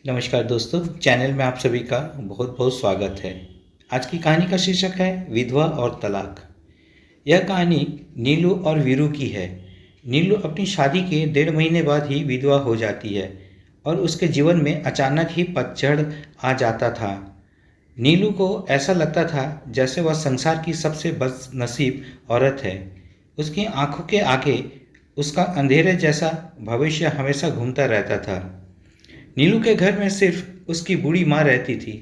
नमस्कार दोस्तों, चैनल में आप सभी का बहुत बहुत स्वागत है। आज की कहानी का शीर्षक है विधवा और तलाक। यह कहानी नीलू और वीरू की है। नीलू अपनी शादी के 1.5 महीने बाद ही विधवा हो जाती है और उसके जीवन में अचानक ही पतझड़ आ जाता था। नीलू को ऐसा लगता था जैसे वह संसार की सबसे बदनसीब औरत है। उसकी आंखों के आगे उसका अंधेरे जैसा भविष्य हमेशा घूमता रहता था। नीलू के घर में सिर्फ उसकी बूढ़ी माँ रहती थी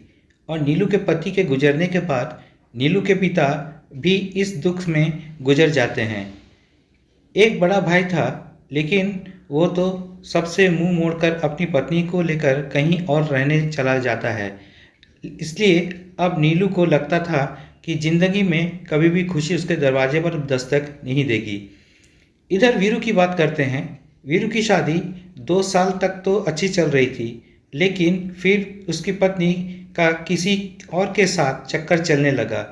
और नीलू के पति के गुजरने के बाद नीलू के पिता भी इस दुख में गुजर जाते हैं। एक बड़ा भाई था, लेकिन वो तो सबसे मुंह मोड़कर अपनी पत्नी को लेकर कहीं और रहने चला जाता है। इसलिए अब नीलू को लगता था कि जिंदगी में कभी भी खुशी उसके दरवाजे पर दस्तक नहीं देगी। इधर वीरू की बात करते हैं। वीरू की शादी 2 साल तक तो अच्छी चल रही थी, लेकिन फिर उसकी पत्नी का किसी और के साथ चक्कर चलने लगा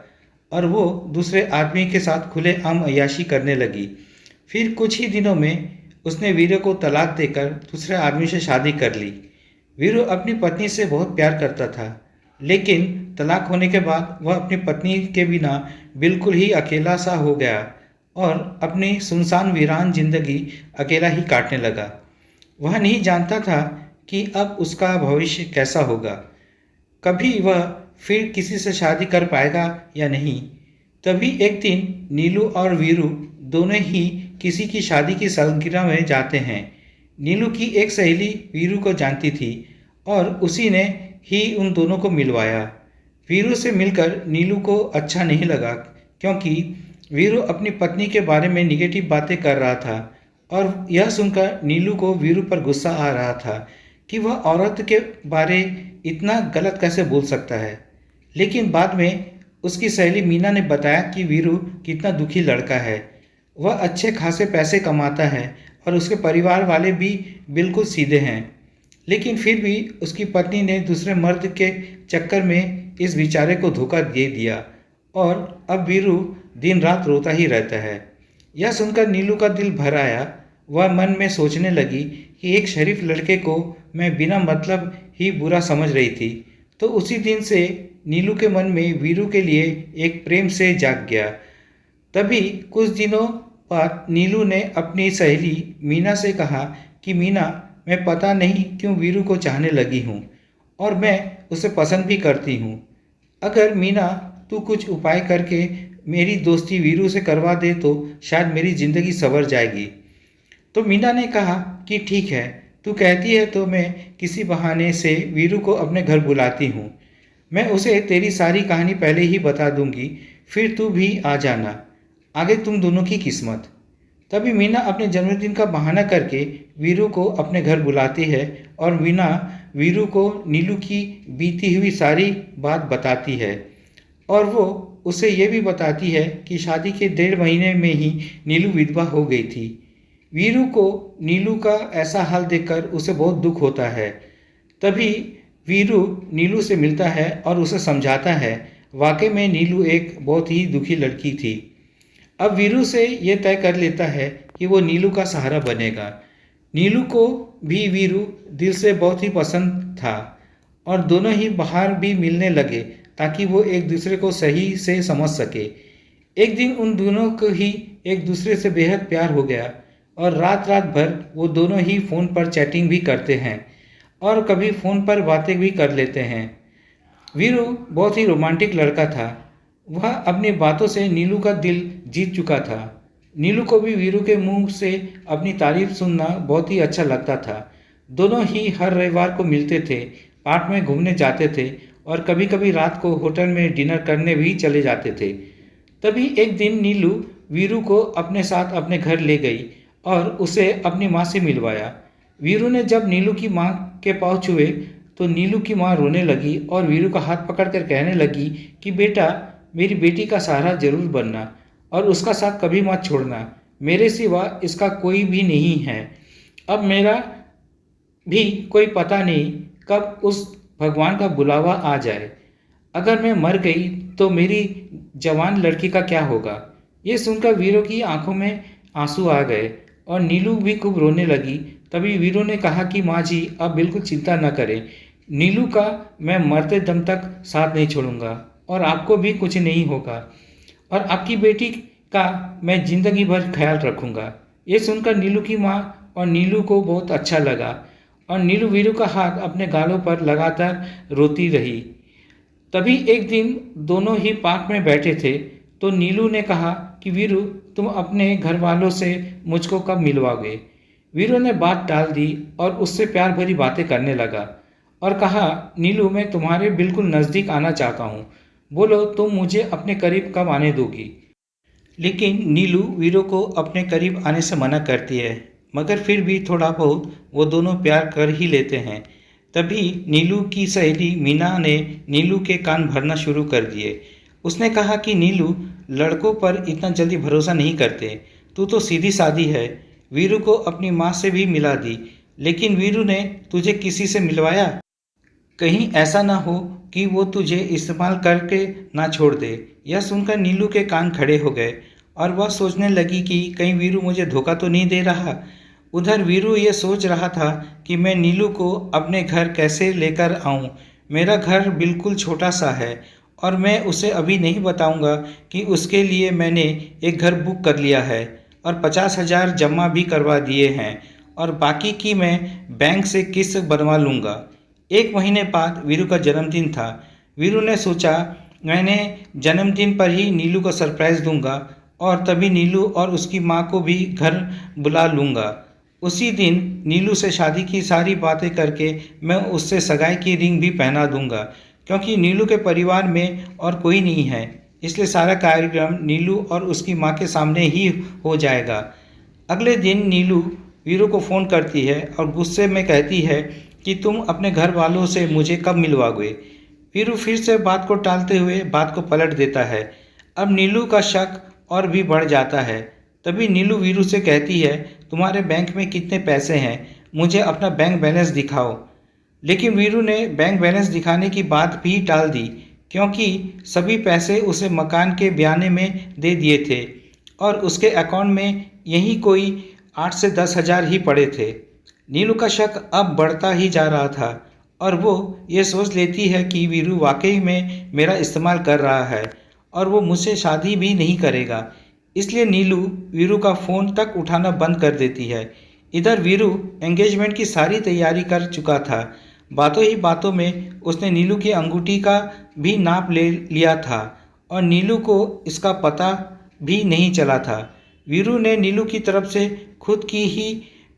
और वो दूसरे आदमी के साथ खुलेआम अय्याशी करने लगी। फिर कुछ ही दिनों में उसने वीरू को तलाक देकर दूसरे आदमी से शादी कर ली। वीरू अपनी पत्नी से बहुत प्यार करता था, लेकिन तलाक होने के बाद वह अपनी पत्नी के बिना बिल्कुल ही अकेला सा हो गया और अपनी सुनसान वीरान जिंदगी अकेला ही काटने लगा। वह नहीं जानता था कि अब उसका भविष्य कैसा होगा, कभी वह फिर किसी से शादी कर पाएगा या नहीं। तभी एक दिन नीलू और वीरू दोनों ही किसी की शादी की सालगिरह में जाते हैं। नीलू की एक सहेली वीरू को जानती थी और उसी ने ही उन दोनों को मिलवाया। वीरू से मिलकर नीलू को अच्छा नहीं लगा, क्योंकि वीरू अपनी पत्नी के बारे में निगेटिव बातें कर रहा था और यह सुनकर नीलू को वीरू पर गुस्सा आ रहा था कि वह औरत के बारे इतना गलत कैसे बोल सकता है। लेकिन बाद में उसकी सहेली मीना ने बताया कि वीरू कितना दुखी लड़का है। वह अच्छे खासे पैसे कमाता है और उसके परिवार वाले भी बिल्कुल सीधे हैं, लेकिन फिर भी उसकी पत्नी ने दूसरे मर्द के चक्कर में इस बेचारे को धोखा दे दिया और अब वीरू दिन रात रोता ही रहता है। यह सुनकर नीलू का दिल भर आया। वह मन में सोचने लगी कि एक शरीफ लड़के को मैं बिना मतलब ही बुरा समझ रही थी। तो उसी दिन से नीलू के मन में वीरू के लिए एक प्रेम से जाग गया। तभी कुछ दिनों बाद नीलू ने अपनी सहेली मीना से कहा कि मीना, मैं पता नहीं क्यों वीरू को चाहने लगी हूँ और मैं उसे पसंद भी करती हूँ। अगर मीना तू कुछ उपाय करके मेरी दोस्ती वीरू से करवा दे तो शायद मेरी ज़िंदगी संवर जाएगी। तो मीना ने कहा कि ठीक है, तू कहती है तो मैं किसी बहाने से वीरू को अपने घर बुलाती हूँ। मैं उसे तेरी सारी कहानी पहले ही बता दूंगी, फिर तू भी आ जाना। आगे तुम दोनों की किस्मत। तभी मीना अपने जन्मदिन का बहाना करके वीरू को अपने घर बुलाती है और मीना वीरू को नीलू की बीती हुई सारी बात बताती है और वो उसे ये भी बताती है कि शादी के 1.5 महीने में ही नीलू विधवा हो गई थी। वीरू को नीलू का ऐसा हाल देखकर उसे बहुत दुख होता है। तभी वीरू नीलू से मिलता है और उसे समझाता है। वाकई में नीलू एक बहुत ही दुखी लड़की थी। अब वीरू से ये तय कर लेता है कि वो नीलू का सहारा बनेगा। नीलू को भी वीरू दिल से बहुत ही पसंद था और दोनों ही बाहर भी मिलने लगे ताकि वो एक दूसरे को सही से समझ सके। एक दिन उन दोनों को ही एक दूसरे से बेहद प्यार हो गया और रात रात भर वो दोनों ही फ़ोन पर चैटिंग भी करते हैं और कभी फ़ोन पर बातें भी कर लेते हैं। वीरू बहुत ही रोमांटिक लड़का था। वह अपनी बातों से नीलू का दिल जीत चुका था। नीलू को भी वीरू के मुंह से अपनी तारीफ सुनना बहुत ही अच्छा लगता था। दोनों ही हर रविवार को मिलते थे, पार्क में घूमने जाते थे और कभी कभी रात को होटल में डिनर करने भी चले जाते थे। तभी एक दिन नीलू वीरू को अपने साथ अपने घर ले गई और उसे अपनी माँ से मिलवाया। वीरू ने जब नीलू की माँ के पाँव छुए तो नीलू की माँ रोने लगी और वीरू का हाथ पकड़कर कहने लगी कि बेटा, मेरी बेटी का सहारा जरूर बनना और उसका साथ कभी मत छोड़ना। मेरे सिवा इसका कोई भी नहीं है। अब मेरा भी कोई पता नहीं कब उस भगवान का बुलावा आ जाए। अगर मैं मर गई तो मेरी जवान लड़की का क्या होगा। ये सुनकर वीरू की आंखों में आंसू आ गए और नीलू भी खूब रोने लगी। तभी वीरू ने कहा कि माँ जी, आप बिल्कुल चिंता न करें, नीलू का मैं मरते दम तक साथ नहीं छोड़ूंगा और आपको भी कुछ नहीं होगा और आपकी बेटी का मैं जिंदगी भर ख्याल रखूंगा। ये सुनकर नीलू की माँ और नीलू को बहुत अच्छा लगा और नीलू वीरू का हाथ अपने गालों पर लगातार रोती रही। तभी एक दिन दोनों ही पार्क में बैठे थे तो नीलू ने कहा कि वीरू, तुम अपने घर वालों से मुझको कब मिलवाओगे। वीरू ने बात टाल दी और उससे प्यार भरी बातें करने लगा और कहा, नीलू, मैं तुम्हारे बिल्कुल नज़दीक आना चाहता हूँ। बोलो, तुम मुझे अपने करीब कब आने दोगी। लेकिन नीलू वीरू को अपने करीब आने से मना करती है, मगर फिर भी थोड़ा बहुत वो दोनों प्यार कर ही लेते हैं। तभी नीलू की सहेली मीना ने नीलू के कान भरना शुरू कर दिए। उसने कहा कि नीलू, लड़कों पर इतना जल्दी भरोसा नहीं करते, तू तो सीधी सादी है। वीरू को अपनी माँ से भी मिला दी, लेकिन वीरू ने तुझे किसी से मिलवाया? कहीं ऐसा ना हो कि वो तुझे इस्तेमाल करके ना छोड़ दे। यह सुनकर नीलू के कान खड़े हो गए और वह सोचने लगी कि कहीं वीरू मुझे धोखा तो नहीं दे रहा। उधर वीरू ये सोच रहा था कि मैं नीलू को अपने घर कैसे लेकर आऊं। मेरा घर बिल्कुल छोटा सा है और मैं उसे अभी नहीं बताऊंगा कि उसके लिए मैंने एक घर बुक कर लिया है और 50,000 जमा भी करवा दिए हैं और बाकी की मैं बैंक से किस्त बनवा लूँगा। एक महीने बाद वीरू का जन्मदिन था। वीरू ने सोचा, मैंने जन्मदिन पर ही नीलू को सरप्राइज़ दूंगा और तभी नीलू और उसकी माँ को भी घर बुला लूँगा। उसी दिन नीलू से शादी की सारी बातें करके मैं उससे सगाई की रिंग भी पहना दूंगा, क्योंकि नीलू के परिवार में और कोई नहीं है, इसलिए सारा कार्यक्रम नीलू और उसकी माँ के सामने ही हो जाएगा। अगले दिन नीलू वीरू को फ़ोन करती है और गुस्से में कहती है कि तुम अपने घर वालों से मुझे कब मिलवाओगे। वीरू फिर से बात को टालते हुए बात को पलट देता है। अब नीलू का शक और भी बढ़ जाता है। तभी नीलू वीरू से कहती है, तुम्हारे बैंक में कितने पैसे हैं, मुझे अपना बैंक बैलेंस दिखाओ। लेकिन वीरू ने बैंक बैलेंस दिखाने की बात भी टाल दी, क्योंकि सभी पैसे उसे मकान के बयाने में दे दिए थे और उसके अकाउंट में यही कोई 8 से 10,000 ही पड़े थे। नीलू का शक अब बढ़ता ही जा रहा था और वो ये सोच लेती है कि वीरू वाकई में मेरा इस्तेमाल कर रहा है और वो मुझसे शादी भी नहीं करेगा। इसलिए नीलू वीरू का फ़ोन तक उठाना बंद कर देती है। इधर वीरू एंगेजमेंट की सारी तैयारी कर चुका था। बातों ही बातों में उसने नीलू की अंगूठी का भी नाप ले लिया था और नीलू को इसका पता भी नहीं चला था। वीरू ने नीलू की तरफ से खुद की ही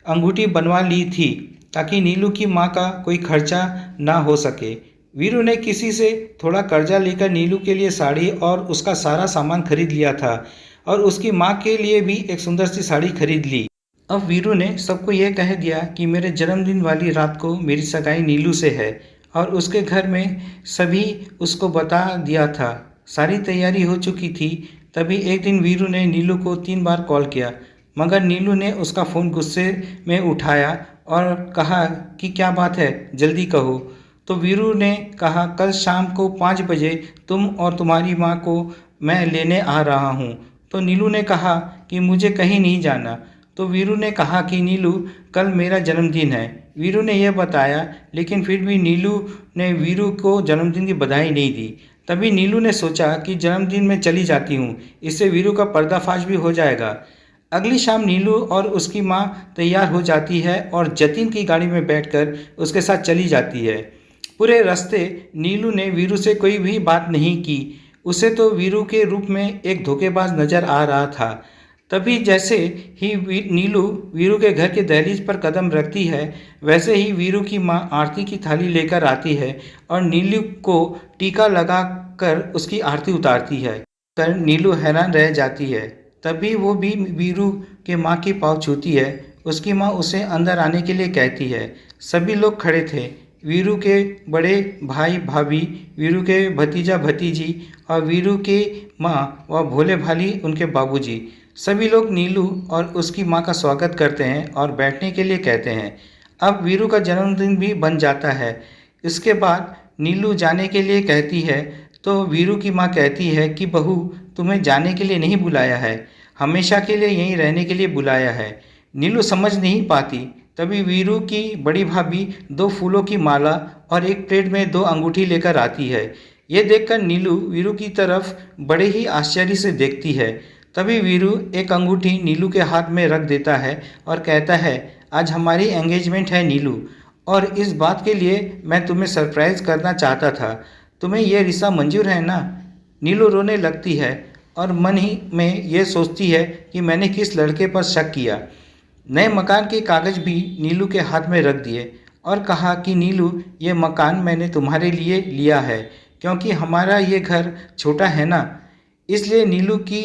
अंगूठी बनवा ली थी ताकि नीलू की माँ का कोई खर्चा ना हो सके। वीरू ने किसी से थोड़ा कर्जा लेकर नीलू के लिए साड़ी और उसका सारा सामान खरीद लिया था और उसकी माँ के लिए भी एक सुंदर सी साड़ी खरीद ली। अब वीरू ने सबको यह कह दिया कि मेरे जन्मदिन वाली रात को मेरी सगाई नीलू से है और उसके घर में सभी उसको बता दिया था। सारी तैयारी हो चुकी थी। तभी एक दिन वीरू ने नीलू को 3 बार कॉल किया, मगर नीलू ने उसका फ़ोन गुस्से में उठाया और कहा कि क्या बात है, जल्दी कहो। तो वीरू ने कहा, कल शाम को 5 बजे तुम और तुम्हारी माँ को मैं लेने आ रहा हूँ। तो नीलू ने कहा कि मुझे कहीं नहीं जाना। तो वीरू ने कहा कि नीलू, कल मेरा जन्मदिन है। वीरू ने यह बताया, लेकिन फिर भी नीलू ने वीरू को जन्मदिन की बधाई नहीं दी। तभी नीलू ने सोचा कि जन्मदिन में चली जाती हूँ, इससे वीरू का पर्दाफाश भी हो जाएगा। अगली शाम नीलू और उसकी माँ तैयार हो जाती है और जतिन की गाड़ी में बैठकर उसके साथ चली जाती है। पूरे रास्ते नीलू ने वीरू से कोई भी बात नहीं की। उसे तो वीरू के रूप में एक धोखेबाज नजर आ रहा था। तभी जैसे ही नीलू वीरू के घर के दहलीज पर कदम रखती है, वैसे ही वीरू की माँ आरती की थाली लेकर आती है और नीलू को टीका लगाकर उसकी आरती उतारती है। कर नीलू हैरान रह जाती है। तभी वो भी वीरू के माँ की पाँव छूती है। उसकी माँ उसे अंदर आने के लिए कहती है। सभी लोग खड़े थे। वीरू के बड़े भाई भाभी, वीरू के भतीजा भतीजी और वीरू के माँ व भोले भाली उनके बाबूजी, सभी लोग नीलू और उसकी माँ का स्वागत करते हैं और बैठने के लिए कहते हैं। अब वीरू का जन्मदिन भी बन जाता है। इसके बाद नीलू जाने के लिए कहती है तो वीरू की माँ कहती है कि बहू, तुम्हें जाने के लिए नहीं बुलाया है, हमेशा के लिए यहीं रहने के लिए बुलाया है। नीलू समझ नहीं पाती। तभी वीरू की बड़ी भाभी 2 फूलों की माला और एक प्लेट में 2 अंगूठी लेकर आती है। ये देखकर नीलू वीरू की तरफ बड़े ही आश्चर्य से देखती है। तभी वीरू एक अंगूठी नीलू के हाथ में रख देता है और कहता है, आज हमारी एंगेजमेंट है नीलू, और इस बात के लिए मैं तुम्हें सरप्राइज़ करना चाहता था। तुम्हें यह रिश्ता मंजूर है ना? नीलू रोने लगती है और मन ही में ये सोचती है कि मैंने किस लड़के पर शक किया। नए मकान के कागज़ भी नीलू के हाथ में रख दिए और कहा कि नीलू, ये मकान मैंने तुम्हारे लिए लिया है क्योंकि हमारा ये घर छोटा है ना। इसलिए नीलू की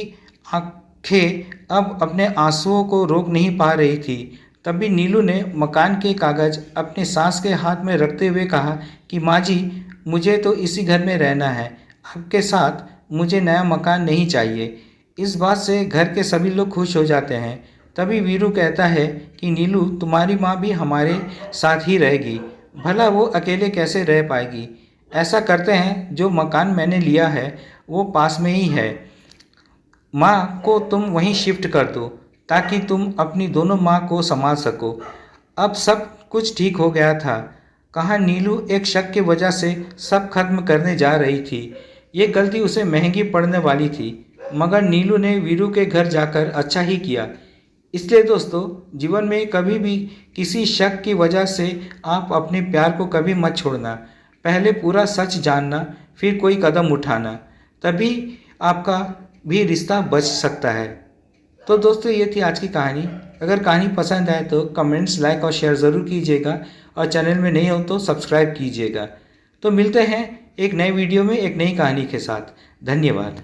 आंखें अब अपने आंसुओं को रोक नहीं पा रही थी। तभी नीलू ने मकान के कागज़ अपने सास के हाथ में रखते हुए कहा कि माँ जी, मुझे तो इसी घर में रहना है, आपके साथ मुझे नया मकान नहीं चाहिए। इस बात से घर के सभी लोग खुश हो जाते हैं। तभी वीरू कहता है कि नीलू, तुम्हारी माँ भी हमारे साथ ही रहेगी, भला वो अकेले कैसे रह पाएगी। ऐसा करते हैं, जो मकान मैंने लिया है वो पास में ही है, माँ को तुम वहीं शिफ्ट कर दो ताकि तुम अपनी दोनों माँ को संभाल सको। अब सब कुछ ठीक हो गया था। कहाँ नीलू एक शक की वजह से सब खत्म करने जा रही थी। ये गलती उसे महंगी पड़ने वाली थी, मगर नीलू ने वीरू के घर जाकर अच्छा ही किया। इसलिए दोस्तों, जीवन में कभी भी किसी शक की वजह से आप अपने प्यार को कभी मत छोड़ना। पहले पूरा सच जानना, फिर कोई कदम उठाना, तभी आपका भी रिश्ता बच सकता है। तो दोस्तों, ये थी आज की कहानी। अगर कहानी पसंद आए तो कमेंट्स, लाइक और शेयर ज़रूर कीजिएगा, और चैनल में नए हो तो सब्सक्राइब कीजिएगा। तो मिलते हैं एक नए वीडियो में एक नई कहानी के साथ। धन्यवाद।